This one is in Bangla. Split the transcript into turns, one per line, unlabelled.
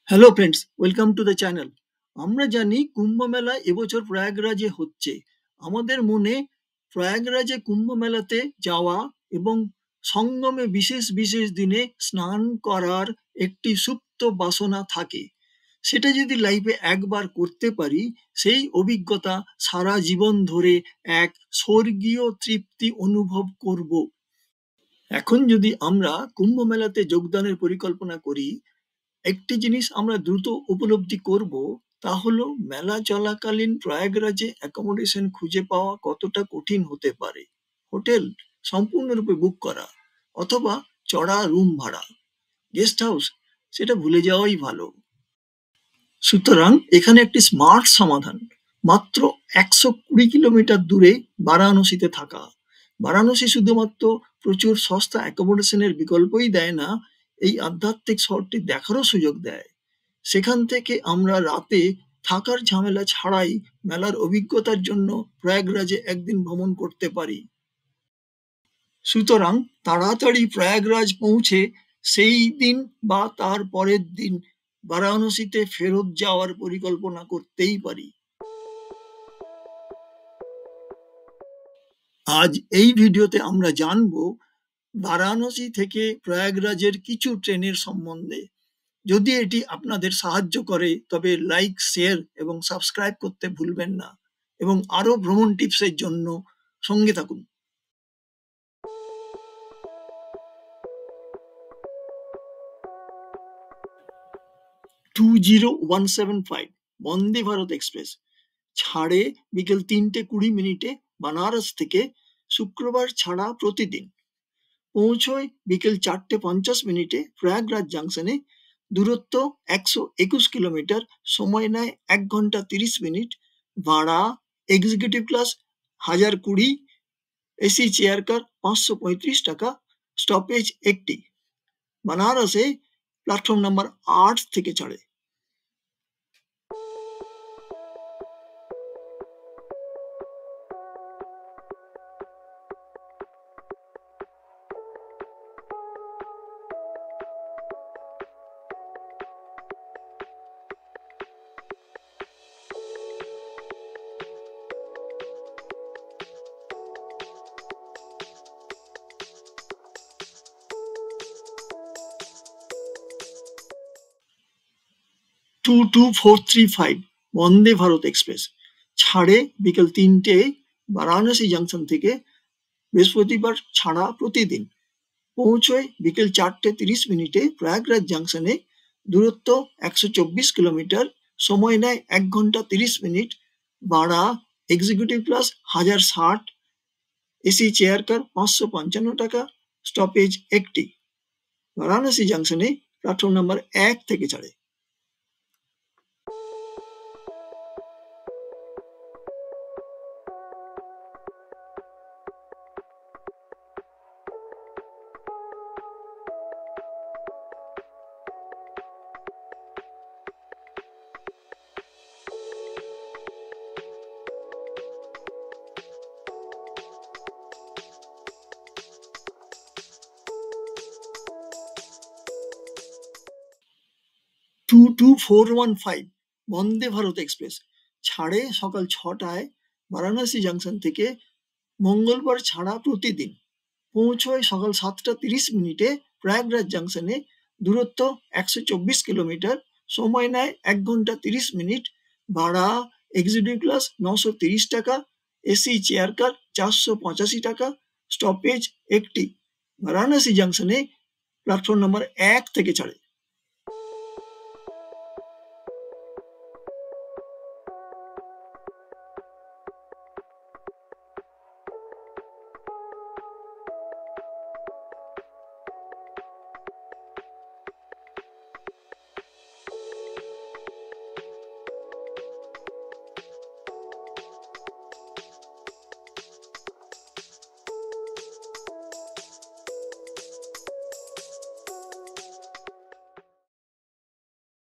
Hello friends, welcome to the channel. আমরা জানি কুম্ভ মেলা এবছর প্রয়াগরাজে হচ্ছে। আমাদের মনে প্রয়াগরাজে কুম্ভ মেলাতে যাওয়া এবং সঙ্গমে বিশেষ বিশেষ দিনে স্নান করার একটি সুপ্ত বাসনা থাকে। সেটা যদি লাইফে একবার করতে পারি, সেই অভিজ্ঞতা সারা জীবন ধরে এক স্বর্গীয় তৃপ্তি অনুভব করব। এখন যদি আমরা কুম্ভ মেলাতে যোগদানের পরিকল্পনা করি, একটি জিনিস আমরা দ্রুত উপলব্ধি করব, তা হলো মেলা চলাকালীন প্রয়াগরাজে অ্যাকোমোডেশন খুঁজে পাওয়া কতটা কঠিন হতে পারে। হোটেল সম্পূর্ণরূপে বুক করা অথবা চড়া রুম ভাড়া, গেস্ট হাউস সেটা ভুলে যাওয়াই ভালো। সুতরাং এখানে একটি স্মার্ট সমাধান, মাত্র 120 কিলোমিটার দূরে বারাণসীতে থাকা। বারাণসী শুধুমাত্র প্রচুর সস্তা অ্যাকোমোডেশনের বিকল্পই দেয় না, এই আধ্যাত্মিক শহরটি দেখারও সুযোগ দেয়। সেখান থেকে আমরা রাতে থাকার ঝামেলা ছাড়াই মেলার অভিজ্ঞতার জন্য প্রয়াগরাজে একদিন ভ্রমণ করতে পারি। সুতরাং তাড়াতাড়ি প্রয়াগরাজ পৌঁছে সেই দিন বা তার পরের দিন বারাণসীতে ফেরত যাওয়ার পরিকল্পনা করতেই পারি। আজ এই ভিডিওতে আমরা জানব বারাণসী থেকে প্রয়াগরাজের কিছু ট্রেনের সম্বন্ধে। যদি এটি আপনাদের সাহায্য করে তবে লাইক, শেয়ার এবং সাবস্ক্রাইব করতে ভুলবেন না, এবং আরও ভ্রমণ টিপসের জন্য সঙ্গে থাকুন। 20175 বন্দে ভারত এক্সপ্রেস ছাড়ে বিকেল 3:20 বানারস থেকে, শুক্রবার ছাড়া প্রতিদিন। পৌঁছয় বিকেল 4:50 প্রয়াগরাজ জাংশনে। দূরত্ব 121 কিলোমিটার, সময় নেয় 1 ঘন্টা 30 মিনিট। ভাড়া executive class 1020, AC chair car 535 টাকা। স্টপেজ একটি, বানারসে প্ল্যাটফর্ম নাম্বার 8 থেকে ছাড়ে। টু 2435 বন্দে ভারত এক্সপ্রেস ছাড়ে বিকেল 3টে বারাণসী জাংশন থেকে, বৃহস্পতিবার ছাড়া প্রতিদিন। পৌঁছয় বিকেল 4:30 প্রয়াগরাজ জাংশনে। দূরত্ব 124 কিলোমিটার, সময় নেয় 1 ঘন্টা 30 মিনিট। ভাড়া executive class 1060, AC chair car 555 টাকা। স্টপেজ একটি, বারাণসী জাংশনে প্ল্যাটফর্ম নাম্বার 1 থেকে ছাড়ে। টু 2415 বন্দে ভারত এক্সপ্রেস ছাড়ে সকাল 6টায় বারাণসী জাংশন থেকে, মঙ্গলবার ছাড়া প্রতিদিন। পৌঁছয় সকাল 7:30 প্রয়াগরাজ জাংশনে। দূরত্ব 124 কিলোমিটার, সময় নেয় 1 ঘন্টা 30 মিনিট। ভাড়া এক্সিকিউটিভ ক্লাস 930 টাকা, এসি চেয়ার কার 485 টাকা। স্টপেজ একটি, বারাণসী জাংশনে প্ল্যাটফর্ম নাম্বার 1 থেকে ছাড়ে।